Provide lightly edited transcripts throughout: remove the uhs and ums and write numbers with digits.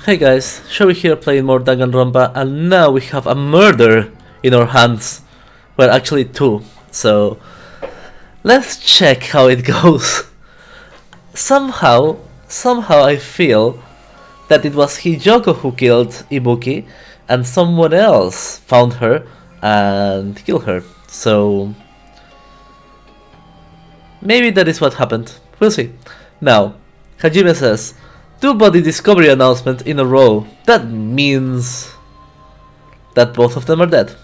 Hey guys, Showy here playing more Danganronpa, and now we have a murder in our hands. Well, actually two, so let's check how it goes. Somehow I feel that it was Hijoko who killed Ibuki, and someone else found her and killed her. So maybe that is what happened. We'll see. Now, Hajime says, 2 body discovery announcements in a row. That means that both of them are dead.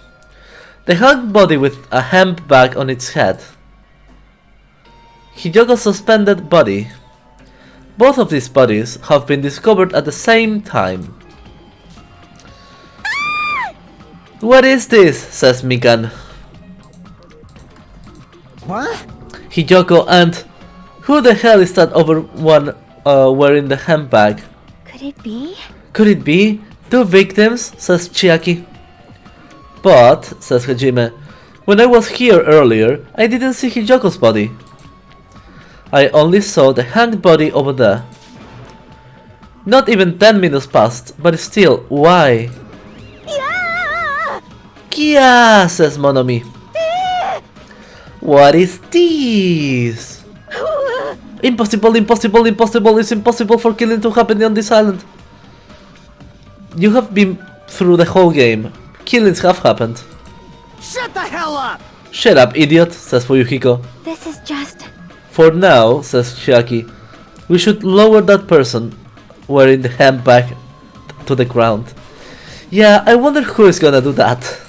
The hung body with a hemp bag on its head. Hijoko's suspended body. Both of these bodies have been discovered at the same time. What is this? Says Mikan. What? Hijoko, and who the hell is that other one wearing the hemp bag? Could it be? Could it be 2 victims? Says Chiaki. But, says Hajime, when I was here earlier, I didn't see Hijoko's body. I only saw the hanged body over there. Not even 10 minutes passed, but still, why? Yeah! Kia, says Monomi. What is this? Impossible, impossible, impossible. It's impossible for killing to happen on this island. You have been through the whole game. Killings have happened. Shut the hell up! Shut up, idiot, says Fuyuhiko. This is just... For now, says Chiaki, we should lower that person wearing the handbag to the ground. Yeah, I wonder who is gonna do that.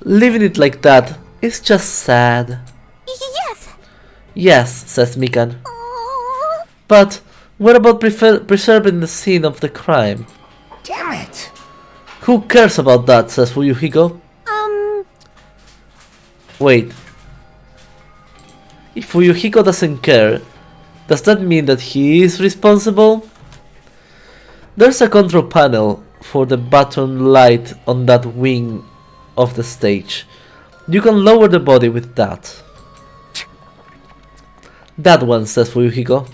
Leaving it like that is just sad. Yes! Yes, says Mikan. Oh. But what about preserving the scene of the crime? Damn it! Who cares about that, says Fuyuhiko. Wait. If Fuyuhiko doesn't care, does that mean that he is responsible? There's a control panel for the button light on that wing of the stage. You can lower the body with that. That one, says Fuyuhiko.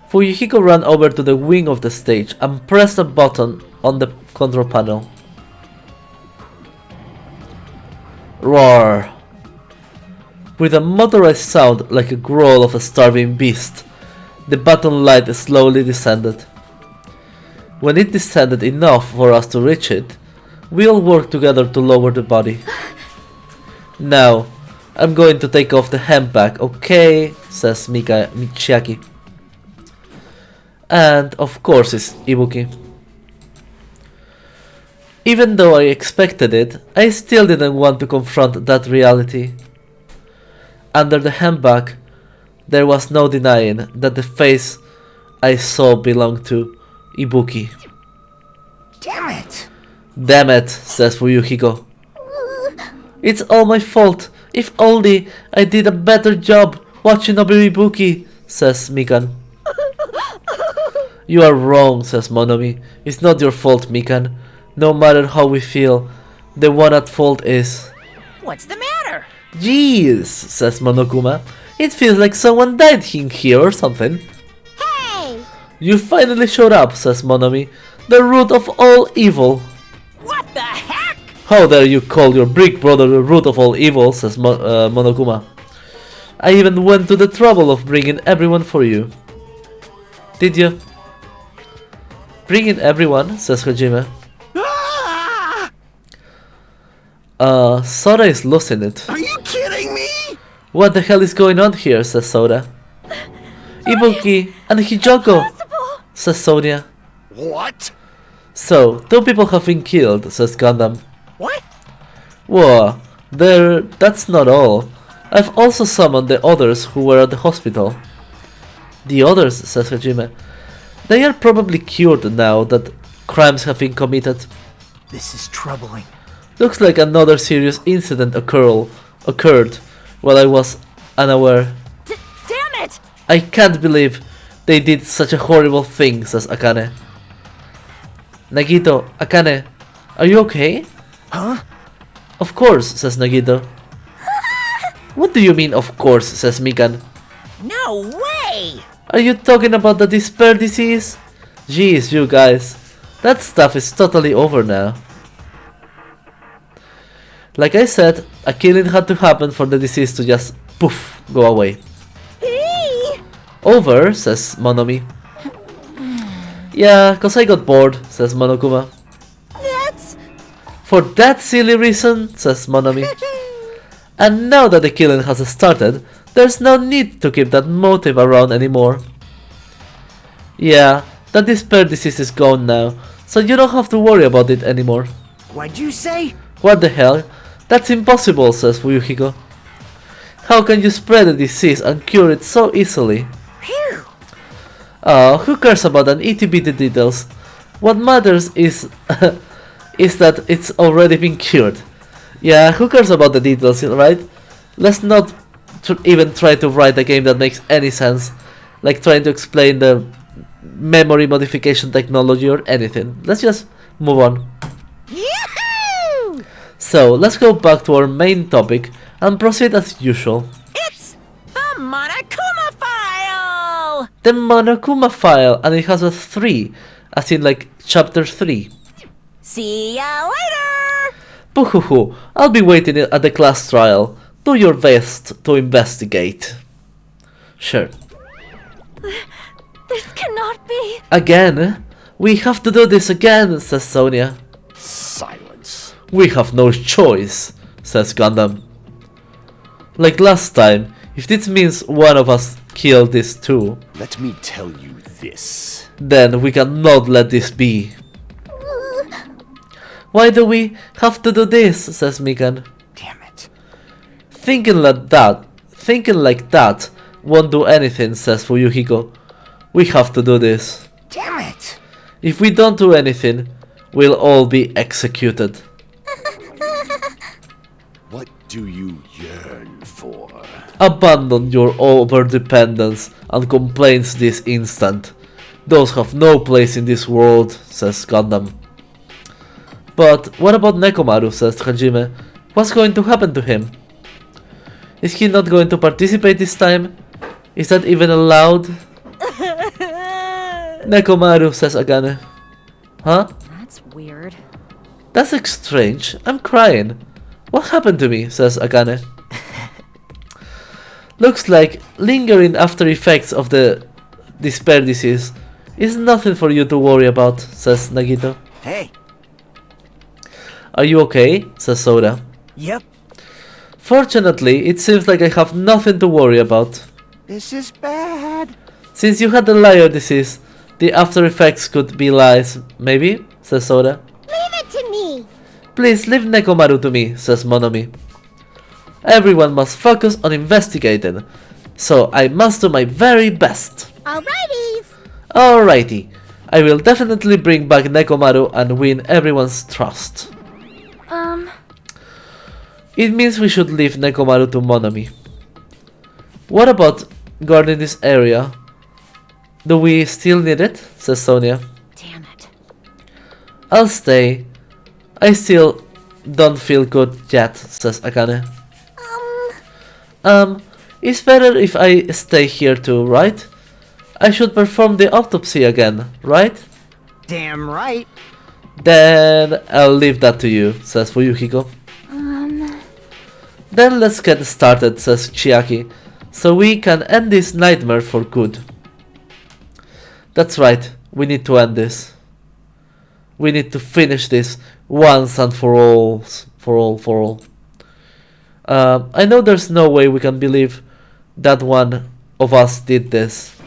Fuyuhiko ran over to the wing of the stage and pressed a button on the control panel. Roar! With a motorized sound like a growl of a starving beast, the button light slowly descended. When it descended enough for us to reach it, we all worked together to lower the body. Now, I'm going to take off the handbag, okay? Says Chiaki. And of course it's Ibuki. Even though I expected it, I still didn't want to confront that reality. Under the handbag, there was no denying that the face I saw belonged to Ibuki. Damn it! Damn it, says Fuyuhiko. It's all my fault. If only I did a better job watching over Ibuki, says Mikan. You are wrong, says Monomi. It's not your fault, Mikan. No matter how we feel, the one at fault is... What's the matter? Jeez, says Monokuma. It feels like someone died in here or something. Hey! You finally showed up, says Monomi. The root of all evil. What the heck? How dare you call your big brother the root of all evil, says Monokuma. I even went to the trouble of bringing everyone for you. Did you? Bringing everyone, says Hajime. Soda is losing it. Are you kidding me? What the hell is going on here, says Soda. Ibuki and Hijoko, says Sonia. What? So, 2 people have been killed, says Gundam. What? Whoa, that's not all. I've also summoned the others who were at the hospital. The others, says Hajime. They are probably cured now that crimes have been committed. This is troubling. Looks like another serious incident occurred while I was unaware. Damn it! I can't believe they did such a horrible thing, says Akane. Nagito, Akane, are you okay? Huh? Of course, says Nagito. What do you mean, of course, says Mikan. No way! Are you talking about the despair disease? Jeez, you guys. That stuff is totally over now. Like I said, a killing had to happen for the disease to just poof, go away. Over, says Monomi. Yeah, cause I got bored, says Monokuma. That's... For that silly reason, says Monomi. And now that the killing has started, there's no need to keep that motive around anymore. Yeah, that despair disease is gone now, so you don't have to worry about it anymore. What'd you say? What the hell? That's impossible, says Fuyuhiko. How can you spread a disease and cure it so easily? Phew. Oh, who cares about an itty-bitty details? What matters is is that it's already been cured. Yeah, who cares about the details, right? Let's not even try to write a game that makes any sense, like trying to explain the memory modification technology or anything. Let's just move on. Yahoo! So, let's go back to our main topic and proceed as usual. It's the Monokuma file! The Monokuma file, and it has a 3, as in like chapter 3. See ya later! Puhuhu, I'll be waiting at the class trial. Do your best to investigate. Sure. This cannot be... Again? We have to do this again, says Sonia. Silence. We have no choice, says Gundam. Like last time, if this means one of us kill this too, Let me tell you this. then we cannot let this be. Why do we have to do this, says Mikan. Damn it. Thinking like that won't do anything, says Fuyuhiko. We have to do this. Damn it. If we don't do anything, we'll all be executed. What do you yearn for? Abandon your overdependence and complaints this instant. Those have no place in this world, says Gundam. But what about Nekomaru, says Hajime. What's going to happen to him? Is he not going to participate this time? Is that even allowed? Nekomaru, says Agane. Huh? That's weird. That's strange. I'm crying. What happened to me, says Agane. Looks like lingering after effects of the despair disease is nothing for you to worry about, says Nagito. Hey. Are you okay? Says Soda. Yep. Fortunately, it seems like I have nothing to worry about. This is bad. Since you had the liar disease, the after effects could be lies, maybe? Says Soda. Leave it to me! Please leave Nekomaru to me, says Monomi. Everyone must focus on investigating, so I must do my very best. Alrighties! Alrighty, I will definitely bring back Nekomaru and win everyone's trust. It means we should leave Nekomaru to Monomi. What about guarding this area? Do we still need it? Says Sonia. Damn it. I'll stay. I still don't feel good yet, says Akane. It's better if I stay here too, right? I should perform the autopsy again, right? Damn right. Then I'll leave that to you, says Fuyuhiko. Then let's get started, says Chiaki, so we can end this nightmare for good. That's right, we need to end this. We need to finish this once and for all. I know there's no way we can believe that one of us did this.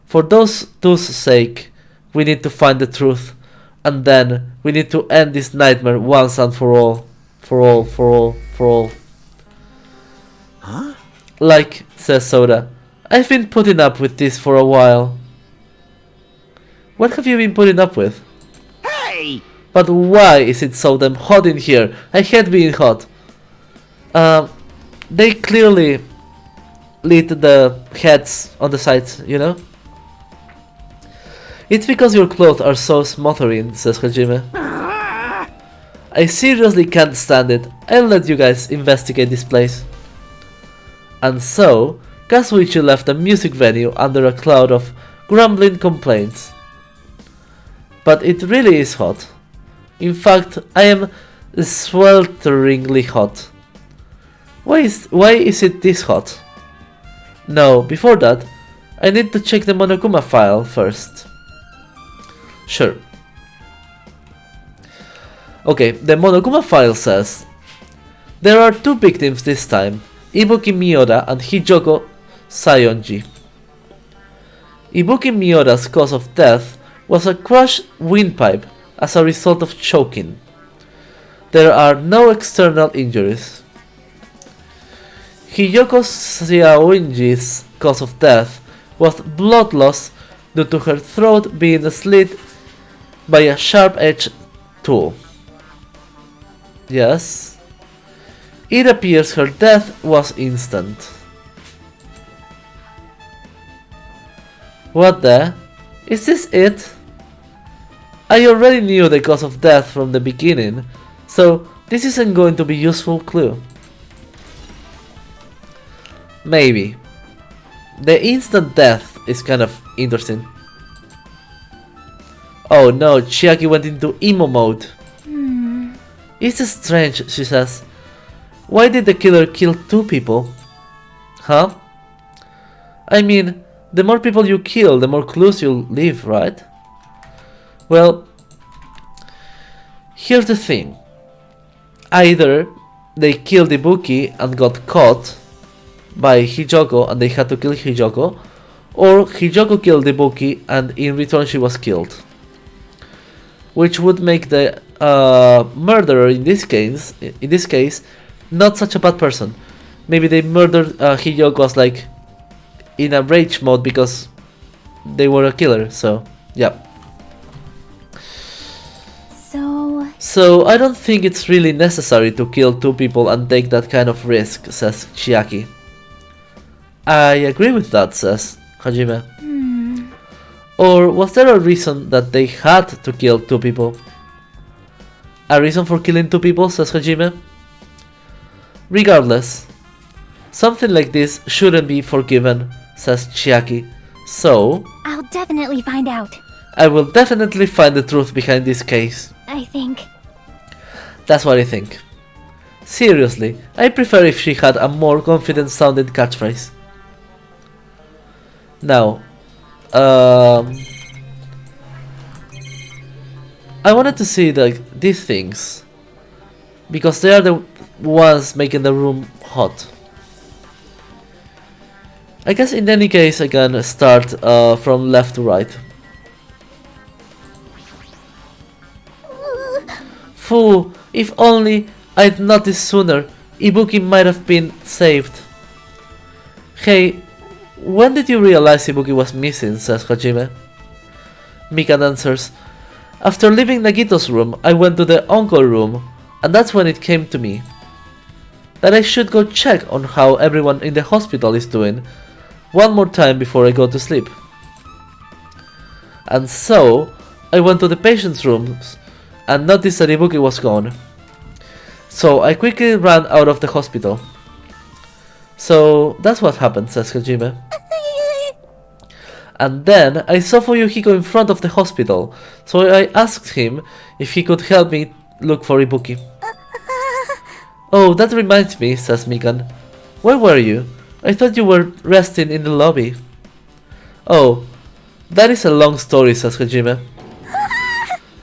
For those two's sake, we need to find the truth, and then we need to end this nightmare once and for all. Huh? Like, says Soda, I've been putting up with this for a while. What have you been putting up with? Hey! But why is it so damn hot in here? I hate being hot. They clearly lit the heads on the sides, you know? It's because your clothes are so smothering, says Hajime. I seriously can't stand it. I'll let you guys investigate this place. And so, Kazuichi left the music venue under a cloud of grumbling complaints. but it really is hot. In fact, I am swelteringly hot. Why is it this hot? No, before that, I need to check the Monokuma file first. Sure. Okay, the Monokuma file says there are 2 victims this time, Ibuki Miura and Hijoko Sayonji. Ibuki Miura's cause of death was a crushed windpipe as a result of choking. There are no external injuries. Hijoko Sayonji's cause of death was blood loss due to her throat being slit by a sharp-edged tool. Yes. It appears her death was instant. What the? Is this it? I already knew the cause of death from the beginning, so this isn't going to be a useful clue. Maybe. The instant death is kind of interesting. Oh no, Chiaki went into emo mode. It's strange, she says. Why did the killer kill 2 people? Huh? I mean, the more people you kill, the more clues you'll leave, right? Well, here's the thing. Either they killed Ibuki and got caught by Hijoko and they had to kill Hijoko, or Hijoko killed Ibuki and in return she was killed. Which would make the murderer in this case not such a bad person. Maybe they murdered Hijoko as like in a rage mode because they were a killer, so yeah. So I don't think it's really necessary to kill 2 people and take that kind of risk, says Chiaki. I agree with that, says Hajime. Or was there a reason that they had to kill 2 people? A reason for killing 2 people, says Hajime? Regardless, something like this shouldn't be forgiven, says Chiaki. So I'll definitely find out. I will definitely find the truth behind this case. I think. That's what I think. Seriously, I prefer if she had a more confident sounding catchphrase. Now, I wanted to see these things because they are the ones making the room hot. I guess in any case I can start from left to right. Phew, if only I'd noticed sooner, Ibuki might have been saved. Hey, when did you realize Ibuki was missing, says Hajime. Mikan answers, after leaving Nagito's room, I went to the uncle room, and that's when it came to me. That I should go check on how everyone in the hospital is doing, one more time before I go to sleep. And so, I went to the patient's rooms, and noticed that Ibuki was gone. So I quickly ran out of the hospital. So that's what happened, says Hajime. And then I saw Fuyuhiko in front of the hospital, so I asked him if he could help me look for Ibuki. Oh, that reminds me, says Mikan. Where were you? I thought you were resting in the lobby. Oh, that is a long story, says Hajime.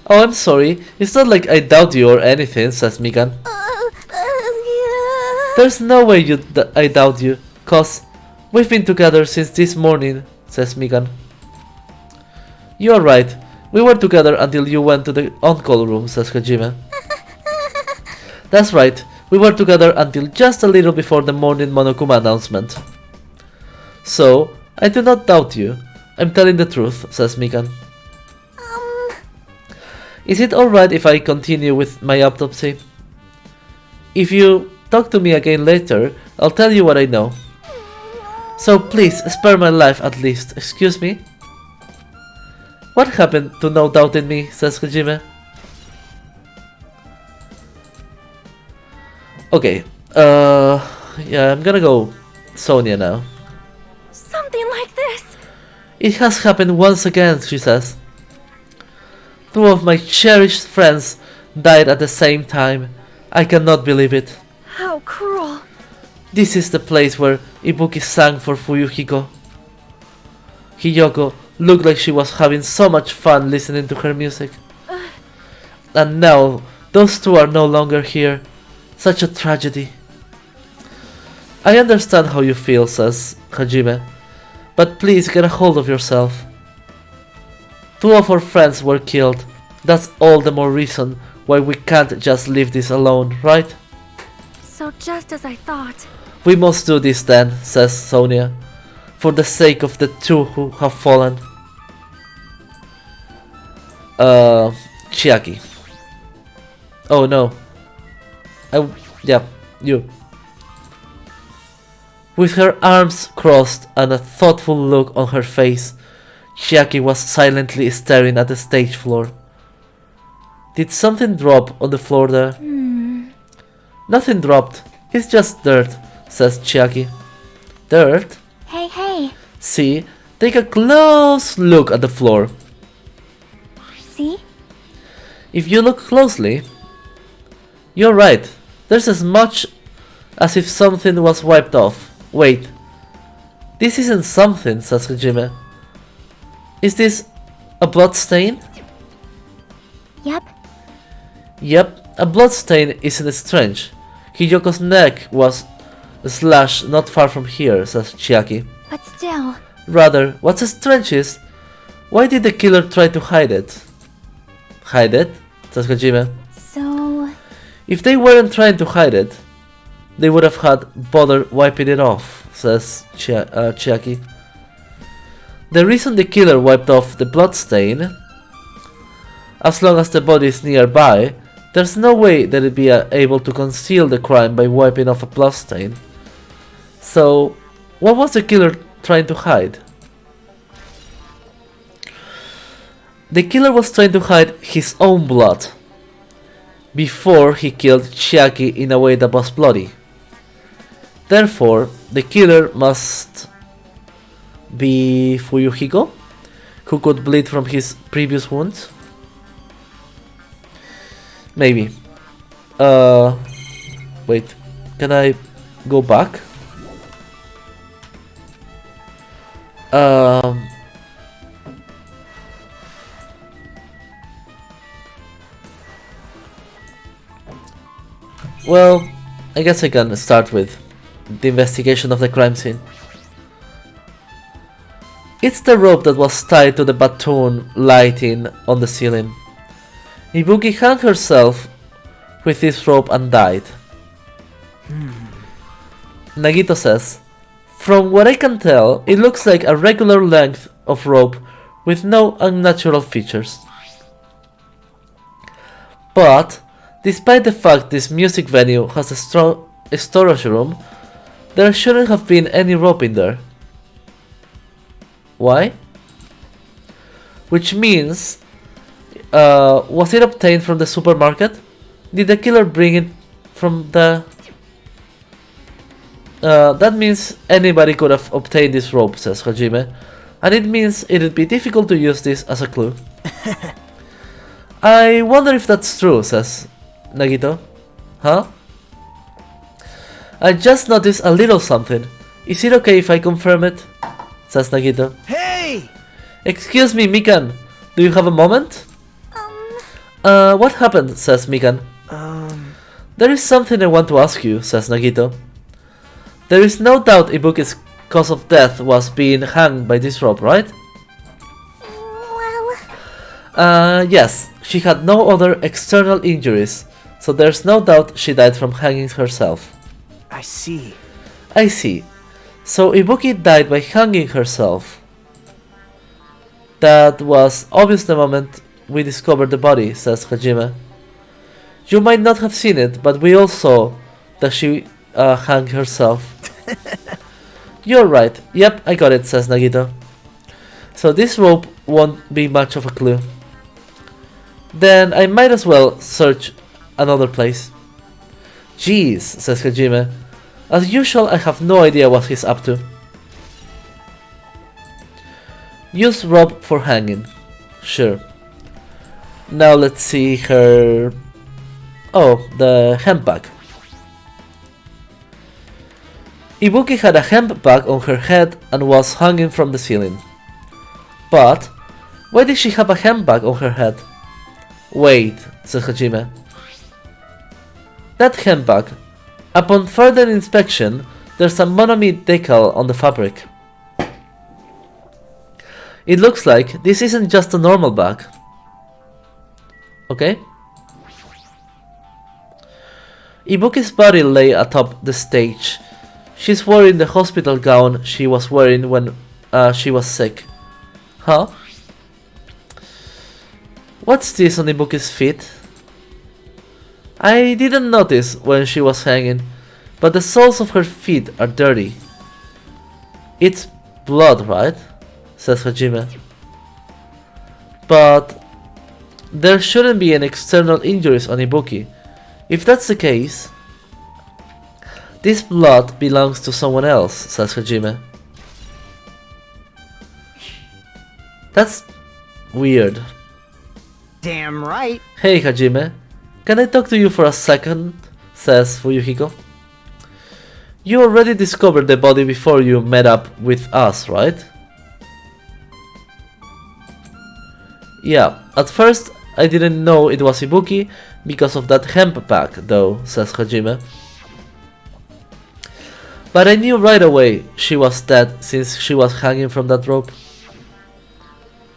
Oh, I'm sorry. It's not like I doubt you or anything, says Mikan. There's no way I doubt you, cause we've been together since this morning, says Mikan. You're right. We were together until you went to the on-call room, says Hajime. That's right. We were together until just a little before the morning Monokuma announcement. So, I do not doubt you. I'm telling the truth, says Mikan. Is it alright if I continue with my autopsy? If you talk to me again later, I'll tell you what I know. So please, spare my life at least. Excuse me? What happened to no doubt in me, says Hajime. Okay, yeah, I'm gonna go Sonia now. Something like this. It has happened once again, she says. Two of my cherished friends died at the same time. I cannot believe it. How cruel. This is the place where Ibuki sang for Fuyuhiko. Hiyoko looked like she was having so much fun listening to her music. And now, those two are no longer here. Such a tragedy. I understand how you feel, says Hajime, but please get a hold of yourself. Two of our friends were killed. That's all the more reason why we can't just leave this alone, right? So just as I thought. We must do this then, says Sonia, for the sake of the two who have fallen. Chiaki. Oh no. Yeah, you. With her arms crossed and a thoughtful look on her face, Chiaki was silently staring at the stage floor. Did something drop on the floor there? Nothing dropped. It's just dirt, says Chiaki. Dirt? Hey. See, take a close look at the floor. See? If you look closely, you're right. There's as much as if something was wiped off. Wait. This isn't something, says Hajime. Is this a blood stain? Yep. Yep, a blood stain isn't strange. Hiyoko's neck was slashed not far from here, says Chiaki. But still. Rather, what's strange is, why did the killer try to hide it? Hide it? Says Hajime. So... If they weren't trying to hide it, they would have had bother wiping it off, says Chiaki. The reason the killer wiped off the blood stain, as long as the body is nearby, there's no way that it'd be able to conceal the crime by wiping off a blood stain. So, what was the killer trying to hide? The killer was trying to hide his own blood before he killed Chiaki in a way that was bloody. Therefore, the killer must be Fuyuhiko, who could bleed from his previous wounds. Maybe. Wait, can I go back? Well, I guess I can start with the investigation of the crime scene. It's the rope that was tied to the baton lighting on the ceiling. Ibuki hung herself with this rope and died. Nagito says, from what I can tell, it looks like a regular length of rope with no unnatural features. But, despite the fact this music venue has a storage room, there shouldn't have been any rope in there. Why? Which means, was it obtained from the supermarket? Did the killer bring it from the... that means anybody could have obtained this rope, says Hajime, and it means it'd be difficult to use this as a clue. I wonder if that's true, says Nagito. Huh? I just noticed a little something. Is it okay if I confirm it? Says Nagito. Hey! Excuse me, Mikan. Do you have a moment? What happened? Says Mikan. There is something I want to ask you, says Nagito. There is no doubt Ibuki's cause of death was being hung by this rope, right? Well... Yes. She had no other external injuries, so there's no doubt she died from hanging herself. I see. I see. So Ibuki died by hanging herself. That was obvious the moment we discovered the body, says Hajime. You might not have seen it, but we all saw that she hung herself. You're right. Yep, I got it, says Nagito. So this rope won't be much of a clue. Then I might as well search another place. Jeez, says Hajime. As usual, I have no idea what he's up to. Use rope for hanging. Sure. Now let's see her... Oh, the hemp bag. Ibuki had a hemp bag on her head and was hanging from the ceiling. But why did she have a hemp bag on her head? Wait, said Hajime. That hemp bag. Upon further inspection, there's a monomi decal on the fabric. It looks like this isn't just a normal bag. Okay? Ibuki's body lay atop the stage. She's wearing the hospital gown she was wearing when she was sick. Huh? What's this on Ibuki's feet? I didn't notice when she was hanging, but the soles of her feet are dirty. It's blood, right? Says Hajime. But there shouldn't be any external injuries on Ibuki. If that's the case, this blood belongs to someone else, says Hajime. That's weird. Damn right. Hey Hajime, can I talk to you for a second? Says Fuyuhiko. You already discovered the body before you met up with us, right? Yeah, at first I didn't know it was Ibuki because of that hemp bag though, says Hajime. But I knew right away she was dead since she was hanging from that rope.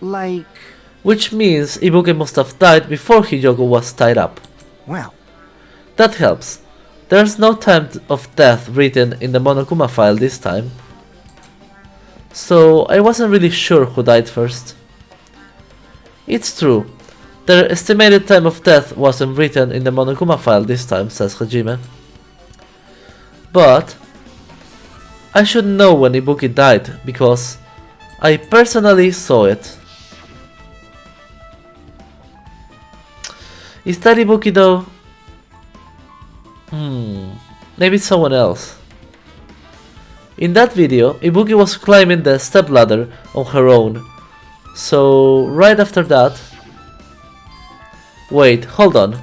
Like... Which means Ibuki must have died before Hiyoko was tied up. Well... That helps. There's no time of death written in the Monokuma file this time. So I wasn't really sure who died first. It's true. Their estimated time of death wasn't written in the Monokuma file this time, says Hajime. But I should know when Ibuki died because I personally saw it. Is that Ibuki though? Maybe it's someone else. In that video, Ibuki was climbing the stepladder on her own. So right after that... Wait, hold on.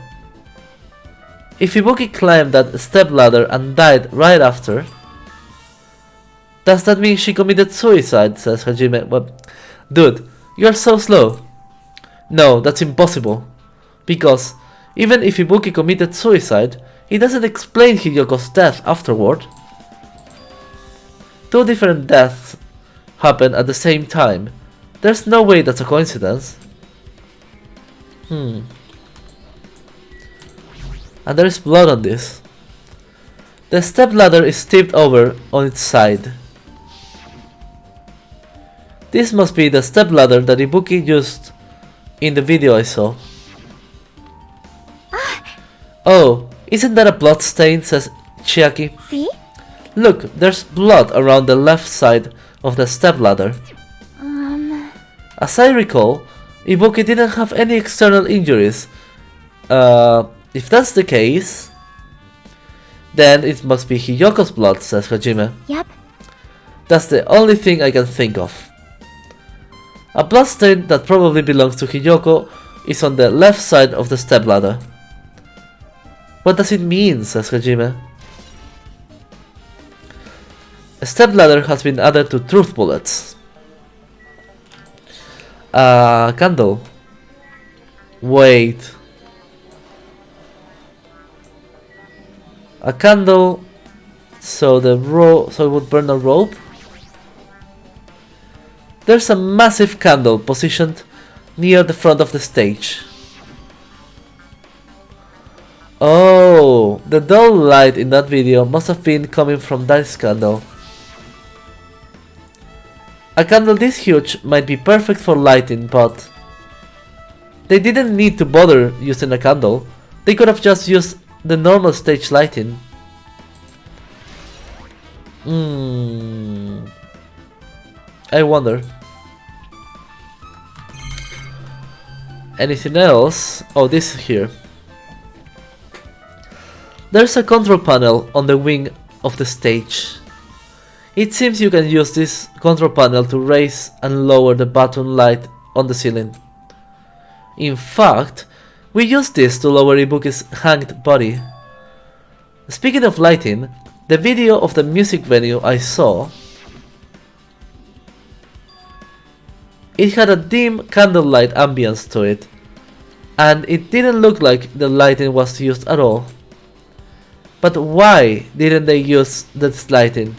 If Ibuki climbed that stepladder and died right after, does that mean she committed suicide, says Hajime. But, dude, you're so slow. No, that's impossible. Because even if Ibuki committed suicide, it doesn't explain Hiyoko's death afterward. Two different deaths happen at the same time. There's no way that's a coincidence. And there is blood on this. The stepladder is tipped over on its side. This must be the stepladder that Ibuki used in the video I saw. Oh, isn't that a blood stain, says Chiaki. See? Look, there's blood around the left side of the stepladder. As I recall, Ibuki didn't have any external injuries. If that's the case, then it must be Hiyoko's blood, says Hajime. Yep. That's the only thing I can think of. A bloodstain that probably belongs to Hiyoko is on the left side of the stepladder. What does it mean, says Hajime. A stepladder has been added to truth bullets. A candle. Wait. A candle, so it would burn a rope. There's a massive candle positioned near the front of the stage. Oh, the dull light in that video must have been coming from this candle. A candle this huge might be perfect for lighting, but they didn't need to bother using a candle. They could have just used the normal stage lighting. I wonder. Anything else? Oh, this here. There's a control panel on the wing of the stage. It seems you can use this control panel to raise and lower the button light on the ceiling. In fact, we used this to lower Ibuki's hanged body. Speaking of lighting, the video of the music venue I saw, it had a dim candlelight ambience to it, and it didn't look like the lighting was used at all. But why didn't they use this lighting?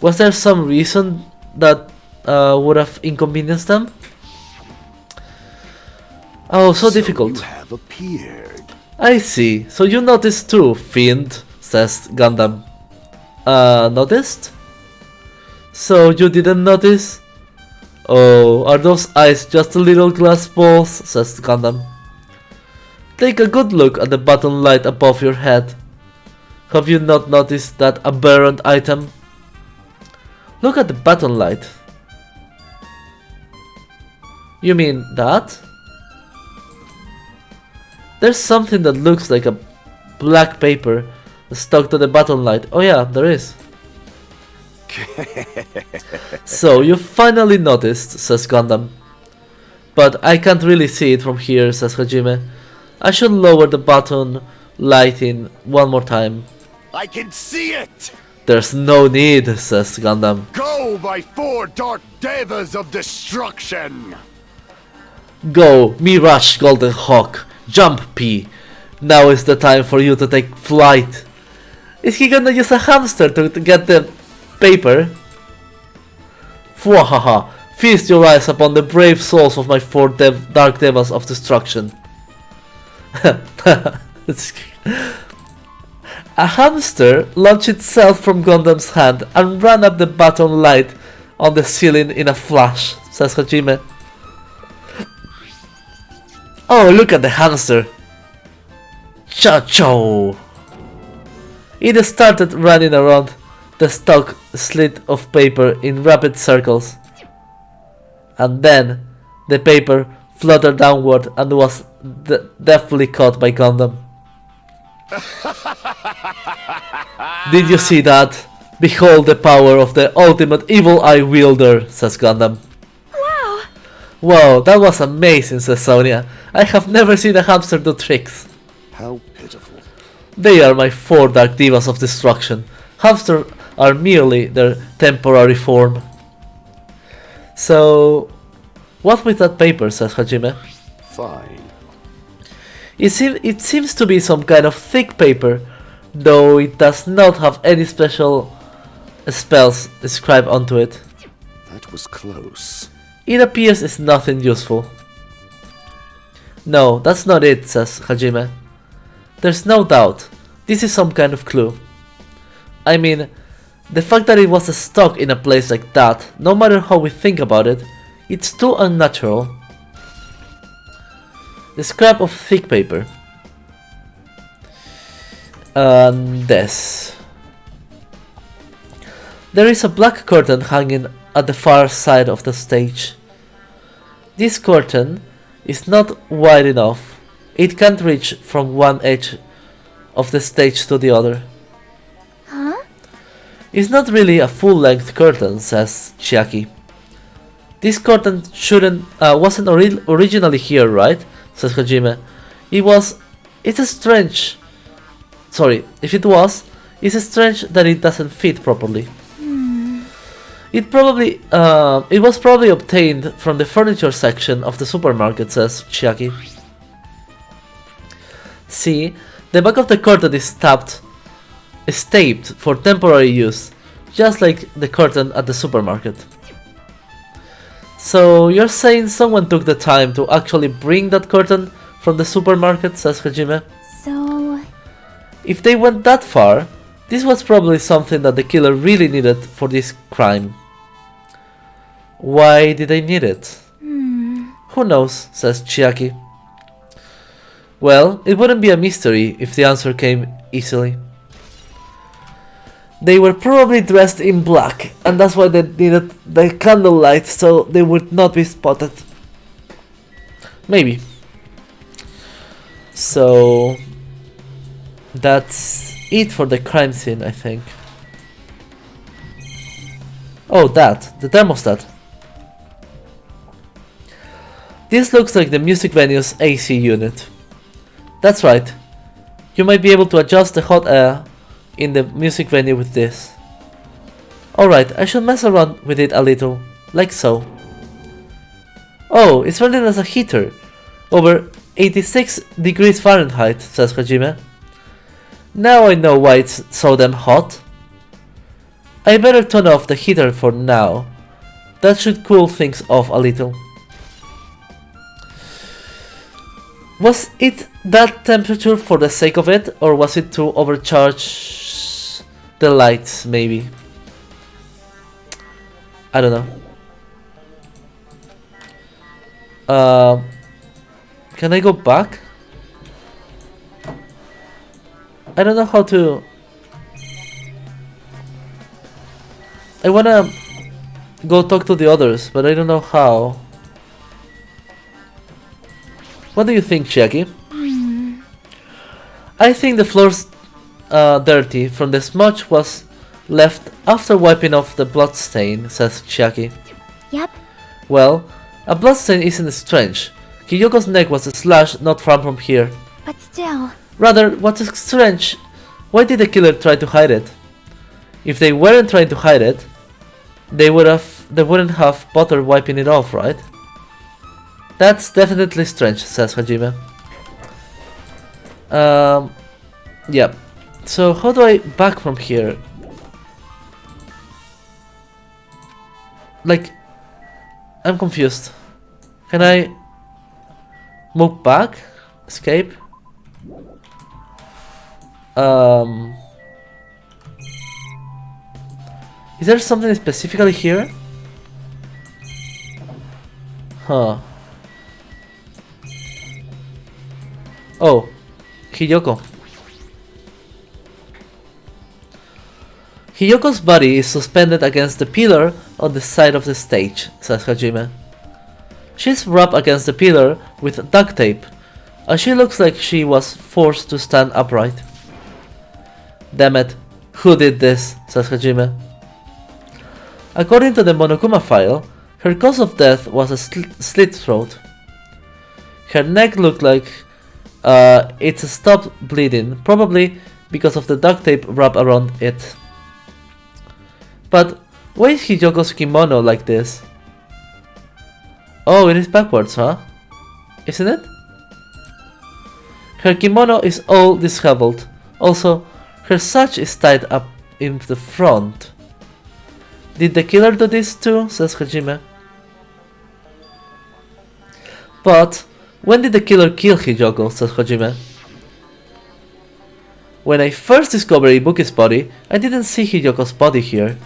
Was there some reason that would have inconvenienced them? Oh, so difficult. You have appeared. I see. So you noticed too, fiend, says Gundam. Noticed? So you didn't notice? Oh, are those eyes just little glass balls? Says Gundam. Take a good look at the button light above your head. Have you not noticed that aberrant item? Look at the button light. You mean that? There's something that looks like a black paper stuck to the button light. Oh yeah, there is. So you finally noticed, says Gundam. But I can't really see it from here, says Hajime. I should lower the button lighting one more time. I can see it! There's no need, says Gundam. Go, my 4 dark devas of destruction! Go, Mirage Golden Hawk. Jump, P. Now is the time for you to take flight. Is he gonna use a hamster to get the paper? Fwahaha. Feast your eyes upon the brave souls of my 4 dark devas of destruction. A hamster launched itself from Gundam's hand and ran up the button light on the ceiling in a flash, says Hajime. Oh, look at the hamster! Cha-cho! It started running around the stock slit of paper in rapid circles. And then the paper fluttered downward and was deftly caught by Gundam. Did you see that? Behold the power of the ultimate evil eye wielder, says Gundam. Wow! Wow, that was amazing, says Sonia. I have never seen a hamster do tricks. How pitiful. They are my 4 dark divas of destruction. Hamsters are merely their temporary form. So, what with that paper, says Hajime? Fine. It seems to be some kind of thick paper, though it does not have any special spells inscribed onto it. That was close. It appears it's nothing useful. No, that's not it, says Hajime. There's no doubt. This is some kind of clue. I mean, the fact that it was stuck in a place like that, no matter how we think about it, it's too unnatural. The scrap of thick paper. And this. There is a black curtain hanging at the far side of the stage. This curtain is not wide enough. It can't reach from one edge of the stage to the other. Huh? It's not really a full-length curtain, says Chiaki. This curtain wasn't originally here, right? Says Hajime. It's strange. Sorry, if it was, it's strange that it doesn't fit properly. It was probably obtained from the furniture section of the supermarket, says Chiaki. See, the back of the curtain is taped for temporary use, just like the curtain at the supermarket. So you're saying someone took the time to actually bring that curtain from the supermarket, says Hajime. So... If they went that far, this was probably something that the killer really needed for this crime. Why did they need it? Who knows, says Chiaki. Well, it wouldn't be a mystery if the answer came easily. They were probably dressed in black, and that's why they needed the candlelight so they would not be spotted. Maybe. So... that's it for the crime scene, I think. Oh, the thermostat. This looks like the music venue's AC unit. That's right. You might be able to adjust the hot air in the music venue with this. Alright, I should mess around with it a little, like so. Oh, it's running as a heater. Over 86 degrees Fahrenheit, says Hajime. Now I know why it's so damn hot. I better turn off the heater for now. That should cool things off a little. Was it that temperature for the sake of it, or was it to overcharge the lights, maybe? I don't know. Can I go back? I don't know how to... I wanna go talk to the others, but I don't know how. What do you think, Chiaki? I think the floor's dirty from the smudge was left after wiping off the bloodstain, says Chiaki. Yep. Well, a bloodstain isn't strange. Kiyoko's neck was slashed not far from here. But still. Rather, what's strange, why did the killer try to hide it? If they weren't trying to hide it, they wouldn't have bothered wiping it off, right? That's definitely strange, says Hajime. Yeah. So how do I back from here? Like, I'm confused. Can I move back? Escape? Is there something specifically here? Huh. Oh, Hiyoko. Hiyoko's body is suspended against the pillar on the side of the stage, says Hajime. She's wrapped against the pillar with duct tape, and she looks like she was forced to stand upright. Damn it, who did this, says Hajime. According to the Monokuma file, her cause of death was a slit throat. Her neck looked like it stopped bleeding, probably because of the duct tape wrapped around it. But why is Hiyoko's kimono like this? Oh, it is backwards, huh? Isn't it? Her kimono is all disheveled. Also, her sash is tied up in the front. Did the killer do this too? Says Hajime. But when did the killer kill Hiyoko? Says Hajime. When I first discovered Ibuki's body, I didn't see Hiyoko's body here.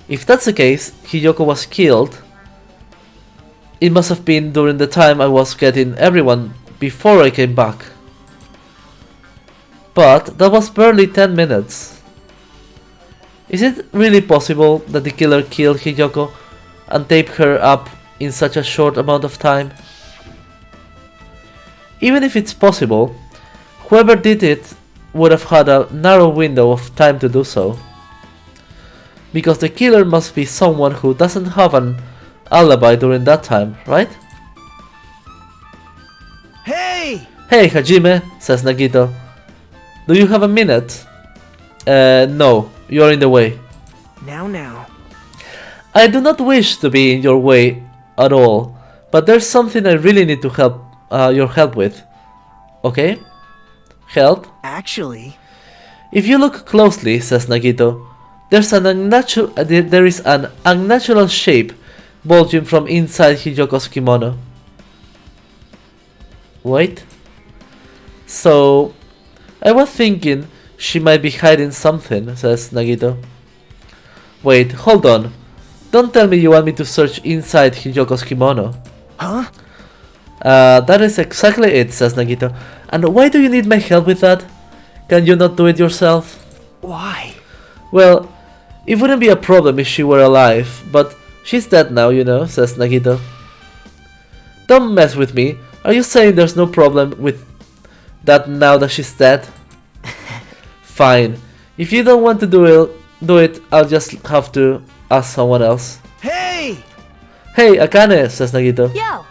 If that's the case, Hiyoko was killed. It must have been during the time I was getting everyone before I came back. But that was barely 10 minutes. Is it really possible that the killer killed Hiyoko and taped her up in such a short amount of time? Even if it's possible, whoever did it would have had a narrow window of time to do so. Because the killer must be someone who doesn't have an alibi during that time, right? Hey! Hey Hajime, says Nagito. Do you have a minute? No, you're in the way. Now. I do not wish to be in your way at all, but there's something I really need to help your help with. Okay? Help? Actually... If you look closely, says Nagito, there is an unnatural shape bulging from inside Hiyoko's kimono. Wait. So, I was thinking she might be hiding something, says Nagito. Wait, hold on. Don't tell me you want me to search inside Hiyoko's kimono. Huh? That is exactly it, says Nagito. And why do you need my help with that? Can you not do it yourself? Why? Well, it wouldn't be a problem if she were alive, but she's dead now, you know, says Nagito. Don't mess with me. Are you saying there's no problem with that now that she's dead? Fine. If you don't want to do it, I'll just have to ask someone else. Hey! Hey, Akane, says Nagito. Yo!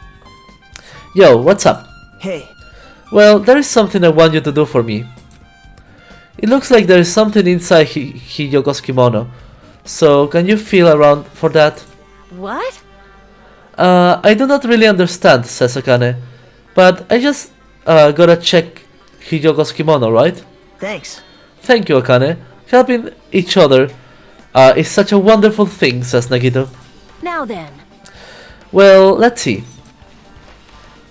Yo, what's up? Hey. Well, there is something I want you to do for me. It looks like there is something inside Hiyoko's kimono. So, can you feel around for that? What? I do not really understand, says Akane. But I just gotta check Hiyoko's kimono, right? Thanks. Thank you, Akane. Helping each other is such a wonderful thing, says Nagito. Now then. Well, let's see.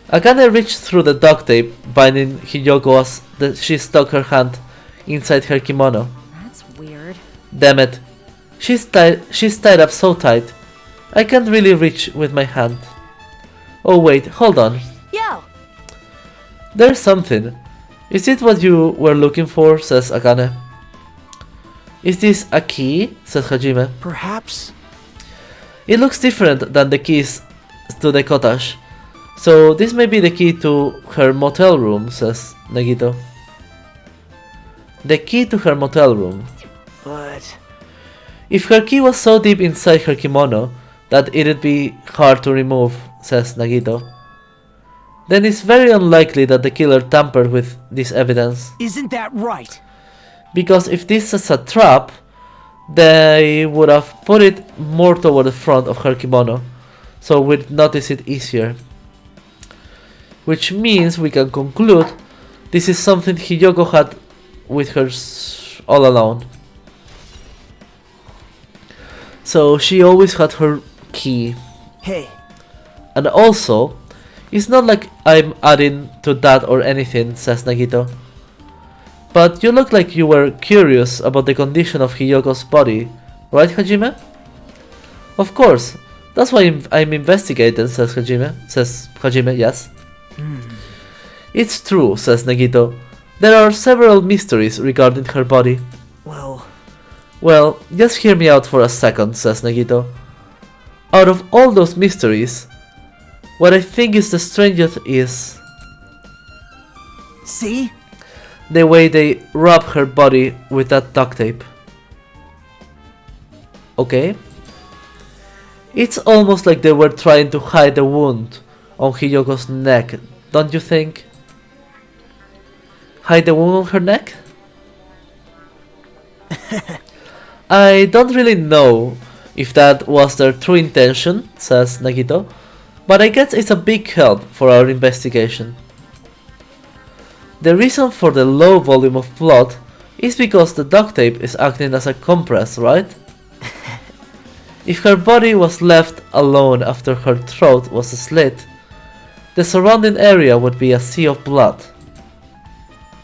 Akane reached through the duct tape binding Hiyoko as she stuck her hand inside her kimono. That's weird. Damn it. She's tied up so tight. I can't really reach with my hand. Oh wait, hold on. Yo! There's something. Is it what you were looking for? Says Akane. Is this a key? Says Hajime. Perhaps. It looks different than the keys to the cottage. So this may be the key to her motel room, says Nagito. The key to her motel room. But... If her key was so deep inside her kimono that it'd be hard to remove, says Nagito, then it's very unlikely that the killer tampered with this evidence. Isn't that right? Because if this is a trap, they would have put it more toward the front of her kimono, so we'd notice it easier. Which means we can conclude this is something Hiyoko had with her all along. So she always had her key. Hey. And also, it's not like I'm adding to that or anything, says Nagito. But you look like you were curious about the condition of Hiyoko's body, right, Hajime? Of course, that's why I'm investigating, says Hajime, yes. It's true, says Nagito. There are several mysteries regarding her body. Well, just hear me out for a second, says Nagito. Out of all those mysteries, what I think is the strangest is... See? The way they wrap her body with that duct tape. Okay? It's almost like they were trying to hide the wound on Hiyoko's neck, don't you think? Hide the wound on her neck? I don't really know if that was their true intention, says Nagito, but I guess it's a big help for our investigation. The reason for the low volume of blood is because the duct tape is acting as a compress, right? If her body was left alone after her throat was slit, the surrounding area would be a sea of blood.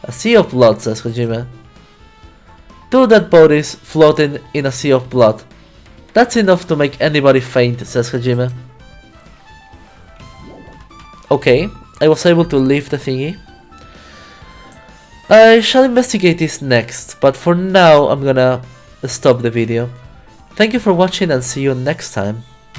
A sea of blood, says Hajime. Two dead bodies floating in a sea of blood. That's enough to make anybody faint, says Hajime. Okay, I was able to leave the thingy. I shall investigate this next, but for now I'm gonna stop the video. Thank you for watching and see you next time.